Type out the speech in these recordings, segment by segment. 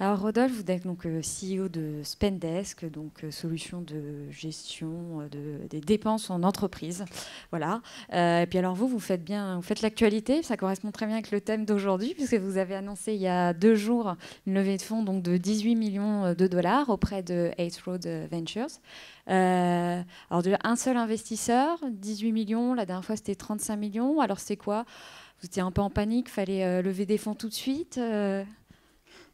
Alors Rodolphe, vous êtes donc CEO de Spendesk, donc solution de gestion des dépenses en entreprise. Voilà. Et puis alors vous faites l'actualité. Ça correspond très bien avec le thème d'aujourd'hui, puisque vous avez annoncé il y a 2 jours une levée de fonds donc, de 18 millions de dollars auprès de Eighth Road Ventures. Alors déjà, un seul investisseur, 18 millions. La dernière fois, c'était 35 millions. Alors c'est quoi? Vous étiez un peu en panique, fallait lever des fonds tout de suite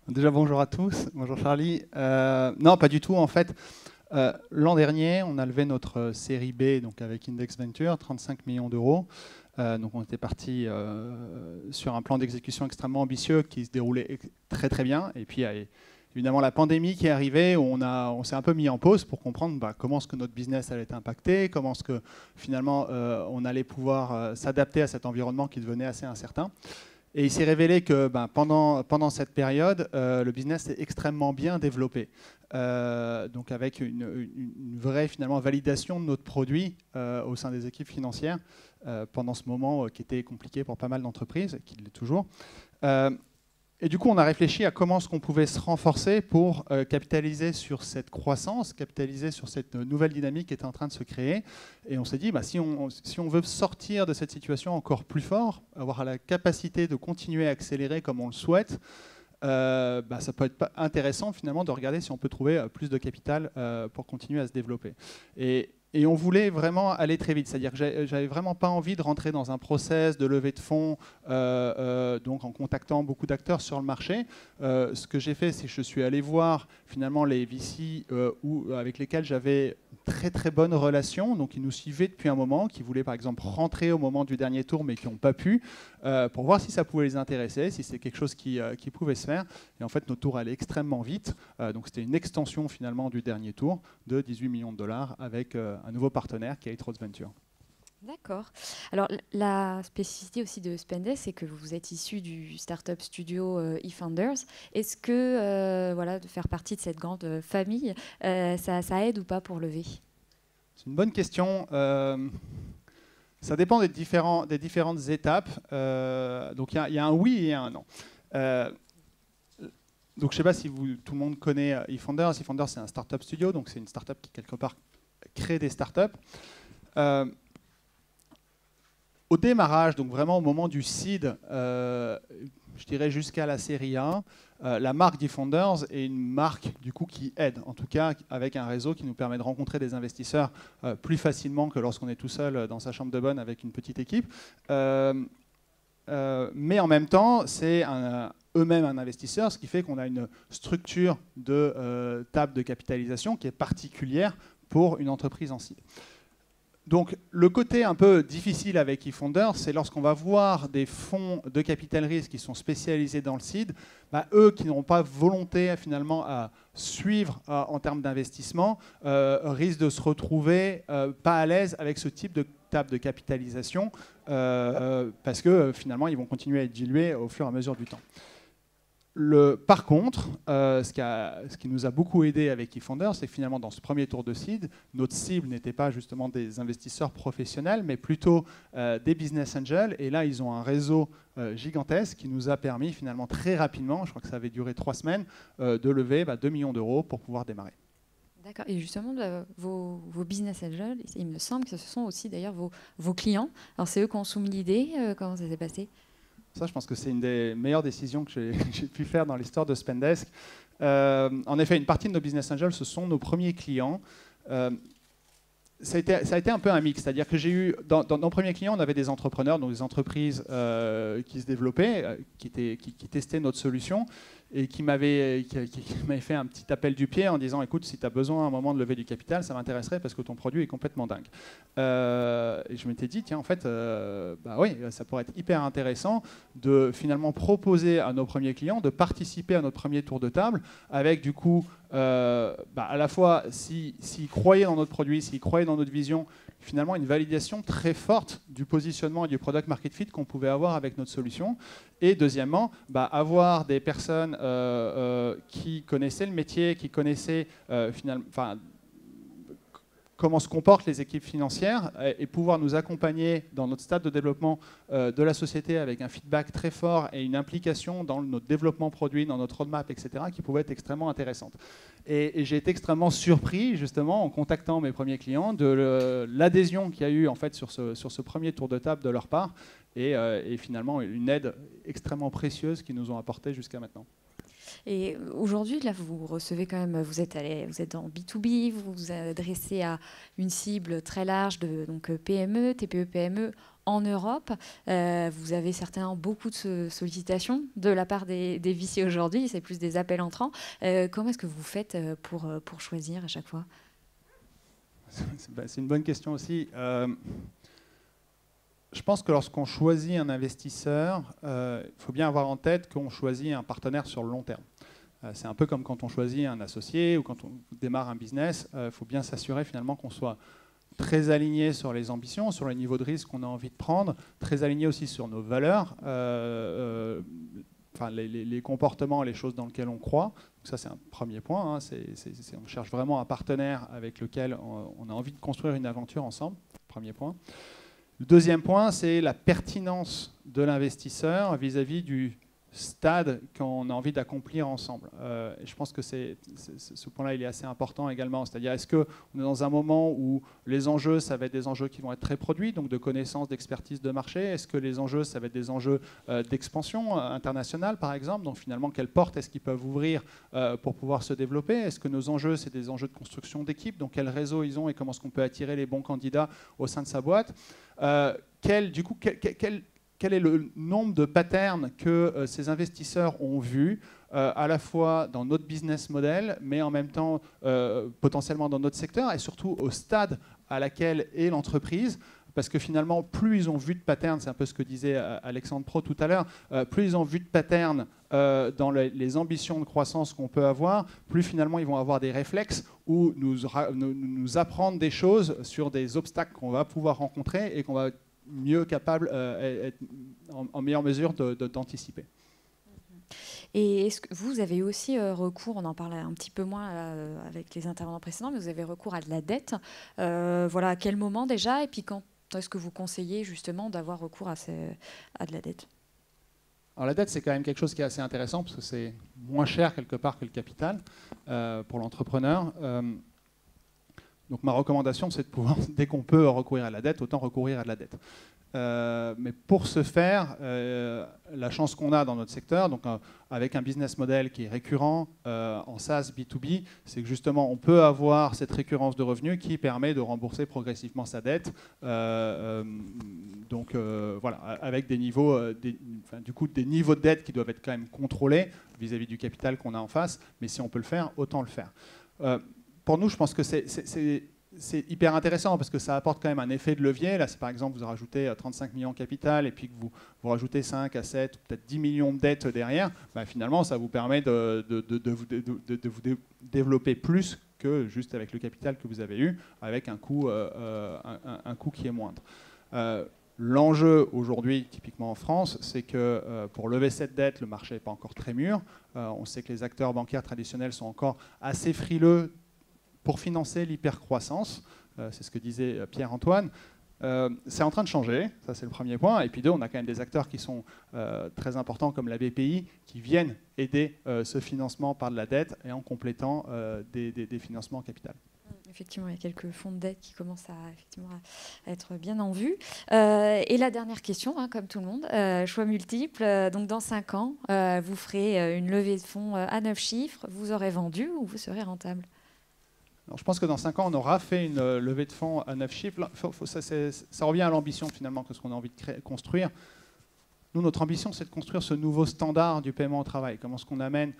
Déjà, bonjour à tous. Bonjour Charlie. Non, pas du tout. En fait, l'an dernier, on a levé notre série B donc avec Index Venture, 35 millions d'euros. Donc on était parti sur un plan d'exécution extrêmement ambitieux qui se déroulait très très bien. Et puis il y a évidemment la pandémie qui est arrivée, où on s'est un peu mis en pause pour comprendre comment est-ce que notre business allait être impacté, comment est-ce que finalement on allait pouvoir s'adapter à cet environnement qui devenait assez incertain. Et il s'est révélé que pendant cette période, le business est extrêmement bien développé. Donc avec une vraie finalement validation de notre produit au sein des équipes financières pendant ce moment qui était compliqué pour pas mal d'entreprises, et qui l'est toujours. Et du coup, on a réfléchi à comment est-ce qu'on pouvait se renforcer pour capitaliser sur cette croissance, capitaliser sur cette nouvelle dynamique qui est en train de se créer. Et on s'est dit, si on veut sortir de cette situation encore plus fort, avoir la capacité de continuer à accélérer comme on le souhaite, ça peut être intéressant finalement de regarder si on peut trouver plus de capital pour continuer à se développer. Et on voulait vraiment aller très vite, c'est-à-dire que j'avais vraiment pas envie de rentrer dans un process de levée de fonds, donc en contactant beaucoup d'acteurs sur le marché. Ce que j'ai fait, c'est que je suis allé voir finalement les VC avec lesquels j'avais très très bonne relation, donc ils nous suivaient depuis un moment, qui voulaient par exemple rentrer au moment du dernier tour mais qui n'ont pas pu, pour voir si ça pouvait les intéresser, si c'est quelque chose qui pouvait se faire. Et en fait, notre tour allait extrêmement vite, donc c'était une extension finalement du dernier tour de 18 millions de dollars avec un nouveau partenaire qui est Eighth Road Ventures. D'accord. Alors, la spécificité aussi de Spendesk, c'est que vous êtes issu du startup studio eFounders. Est-ce que de faire partie de cette grande famille, ça aide ou pas pour lever? C'est une bonne question. Ça dépend des différentes étapes. Donc, il y a un oui et un non. Donc, je ne sais pas si tout le monde connaît eFounders. eFounders, c'est un startup studio, donc c'est une startup qui, quelque part, crée des startups. Au démarrage, donc vraiment au moment du seed, je dirais jusqu'à la série A, la marque d'eFounders est une marque du coup qui aide, en tout cas avec un réseau qui nous permet de rencontrer des investisseurs plus facilement que lorsqu'on est tout seul dans sa chambre de bonne avec une petite équipe. Mais en même temps, c'est eux-mêmes un investisseur, ce qui fait qu'on a une structure de table de capitalisation qui est particulière pour une entreprise en seed. Donc, le côté un peu difficile avec eFounders, c'est lorsqu'on va voir des fonds de capital risque qui sont spécialisés dans le seed, eux qui n'auront pas volonté finalement à suivre en termes d'investissement, risquent de se retrouver pas à l'aise avec ce type de table de capitalisation parce que finalement, ils vont continuer à être dilués au fur et à mesure du temps. Par contre, ce qui nous a beaucoup aidé avec eFounders, c'est que finalement, dans ce premier tour de seed, notre cible n'était pas justement des investisseurs professionnels, mais plutôt des business angels. Et là, ils ont un réseau gigantesque qui nous a permis finalement très rapidement, je crois que ça avait duré 3 semaines, de lever 2 millions d'euros pour pouvoir démarrer. D'accord. Et justement, vos business angels, il me semble que ce sont aussi d'ailleurs vos clients. Alors, c'est eux qui ont soumis l'idée. Comment ça s'est passé ? Ça, je pense que c'est une des meilleures décisions que j'ai pu faire dans l'histoire de Spendesk. En effet, une partie de nos business angels, ce sont nos premiers clients. Ça a été un peu un mix, c'est-à-dire que j'ai eu, dans nos premiers clients, on avait des entrepreneurs, donc des entreprises qui se développaient, qui testaient notre solution et qui m'avaient fait un petit appel du pied en disant, écoute, si tu as besoin à un moment de lever du capital, ça m'intéresserait parce que ton produit est complètement dingue. Et je m'étais dit, tiens, en fait, oui, ça pourrait être hyper intéressant de finalement proposer à nos premiers clients de participer à notre premier tour de table avec du coup, à la fois, s'ils croyaient dans notre produit, s'ils croyaient dans notre vision, finalement une validation très forte du positionnement et du product market fit qu'on pouvait avoir avec notre solution. Et deuxièmement, avoir des personnes qui connaissaient le métier, qui connaissaient comment se comportent les équipes financières et pouvoir nous accompagner dans notre stade de développement de la société avec un feedback très fort et une implication dans notre développement produit, dans notre roadmap, etc., qui pouvait être extrêmement intéressante. Et j'ai été extrêmement surpris, justement, en contactant mes premiers clients, de l'adhésion qu'il y a eu en fait, sur ce premier tour de table de leur part, et finalement une aide extrêmement précieuse qu'ils nous ont apportée jusqu'à maintenant. Et aujourd'hui, là, vous recevez quand même, vous êtes en B2B, vous vous adressez à une cible très large de donc PME, TPE, PME en Europe. Vous avez certainement beaucoup de sollicitations de la part des VC aujourd'hui, c'est plus des appels entrants. Comment est-ce que vous faites pour choisir à chaque fois? C'est une bonne question aussi. Je pense que lorsqu'on choisit un investisseur, il faut bien avoir en tête qu'on choisit un partenaire sur le long terme. C'est un peu comme quand on choisit un associé ou quand on démarre un business. Il faut bien s'assurer finalement qu'on soit très aligné sur les ambitions, sur le niveau de risque qu'on a envie de prendre, très aligné aussi sur nos valeurs, les comportements, les choses dans lesquelles on croit. Donc ça, c'est un premier point. Hein. On cherche vraiment un partenaire avec lequel on a envie de construire une aventure ensemble. Premier point. Le deuxième point, c'est la pertinence de l'investisseur vis-à-vis du stade qu'on a envie d'accomplir ensemble. Et je pense que ce point-là, il est assez important également. C'est-à-dire, est-ce qu'on est dans un moment où les enjeux, ça va être des enjeux qui vont être très produits, donc de connaissances, d'expertise de marché? Est-ce que les enjeux, ça va être des enjeux d'expansion internationale, par exemple? Donc finalement, quelles portes est-ce qu'ils peuvent ouvrir pour pouvoir se développer? Est-ce que nos enjeux, c'est des enjeux de construction d'équipe? Donc quel réseau ils ont et comment est-ce qu'on peut attirer les bons candidats au sein de sa boîte? Quel est le nombre de patterns que ces investisseurs ont vus, à la fois dans notre business model, mais en même temps potentiellement dans notre secteur, et surtout au stade à laquelle est l'entreprise? Parce que finalement, plus ils ont vu de patterns, c'est un peu ce que disait Alexandre Pro tout à l'heure, plus ils ont vu de patterns dans les ambitions de croissance qu'on peut avoir, plus finalement ils vont avoir des réflexes ou nous apprendre des choses sur des obstacles qu'on va pouvoir rencontrer et qu'on va mieux capable, être en meilleure mesure d'anticiper. Et est-ce que vous avez aussi recours, on en parlait un petit peu moins avec les intervenants précédents, mais vous avez recours à de la dette. Voilà, à quel moment déjà? Et puis quand est-ce que vous conseillez justement d'avoir recours à de la dette? Alors la dette, c'est quand même quelque chose qui est assez intéressant parce que c'est moins cher quelque part que le capital pour l'entrepreneur. Donc ma recommandation, c'est de pouvoir, dès qu'on peut recourir à la dette, autant recourir à de la dette. Mais pour ce faire, la chance qu'on a dans notre secteur, donc avec un business model qui est récurrent en SaaS B2B, c'est que justement on peut avoir cette récurrence de revenus qui permet de rembourser progressivement sa dette. Voilà, avec des niveaux, des niveaux de dette qui doivent être quand même contrôlés vis-à-vis du capital qu'on a en face. Mais si on peut le faire, autant le faire. Pour nous, je pense que c'est hyper intéressant parce que ça apporte quand même un effet de levier. Là, si par exemple vous rajoutez 35 millions de capital et puis que vous rajoutez 5 à 7, peut-être 10 millions de dettes derrière, finalement, ça vous permet de vous développer plus que juste avec le capital que vous avez eu, avec un coût qui est moindre. L'enjeu aujourd'hui, typiquement en France, c'est que pour lever cette dette, le marché n'est pas encore très mûr. On sait que les acteurs bancaires traditionnels sont encore assez frileux pour financer l'hypercroissance. C'est ce que disait Pierre-Antoine. C'est en train de changer, ça c'est le premier point. Et puis deux, on a quand même des acteurs qui sont très importants comme la BPI qui viennent aider ce financement par de la dette et en complétant des financements en capital. Effectivement, il y a quelques fonds de dette qui commencent à être bien en vue. Et la dernière question, comme tout le monde, choix multiple. Donc dans 5 ans, vous ferez une levée de fonds à 9 chiffres. Vous aurez vendu ou vous serez rentable? Alors, je pense que dans 5 ans, on aura fait une levée de fonds à 9 chiffres. Ça revient à l'ambition finalement que ce qu'on a envie de construire. Nous, notre ambition, c'est de construire ce nouveau standard du paiement au travail. Comment est-ce qu'on amène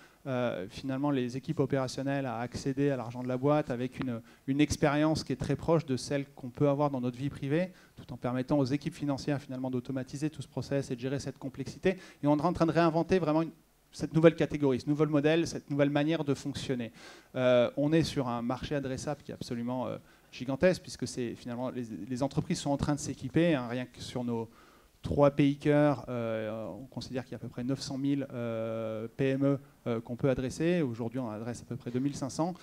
finalement les équipes opérationnelles à accéder à l'argent de la boîte avec une expérience qui est très proche de celle qu'on peut avoir dans notre vie privée, tout en permettant aux équipes financières finalement d'automatiser tout ce process et de gérer cette complexité. Et on est en train de réinventer vraiment cette nouvelle catégorie, ce nouvel modèle, cette nouvelle manière de fonctionner. On est sur un marché adressable qui est absolument gigantesque, puisque finalement les entreprises sont en train de s'équiper, rien que sur 3 PICers, on considère qu'il y a à peu près 900 000 PME qu'on peut adresser. Aujourd'hui, on adresse à peu près 2500.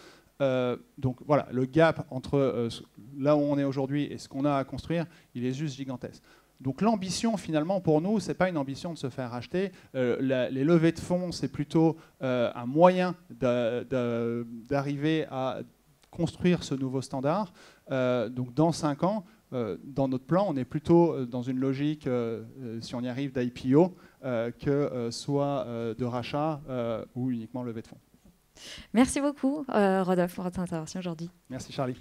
Donc voilà, le gap entre là où on est aujourd'hui et ce qu'on a à construire, il est juste gigantesque. Donc l'ambition, finalement, pour nous, ce n'est pas une ambition de se faire racheter. Les levées de fonds, c'est plutôt un moyen d'arriver à construire ce nouveau standard. Donc dans 5 ans, dans notre plan, on est plutôt dans une logique, si on y arrive, d'IPO, que soit de rachat ou uniquement levée de fonds. Merci beaucoup, Rodolphe, pour votre intervention aujourd'hui. Merci Charlie.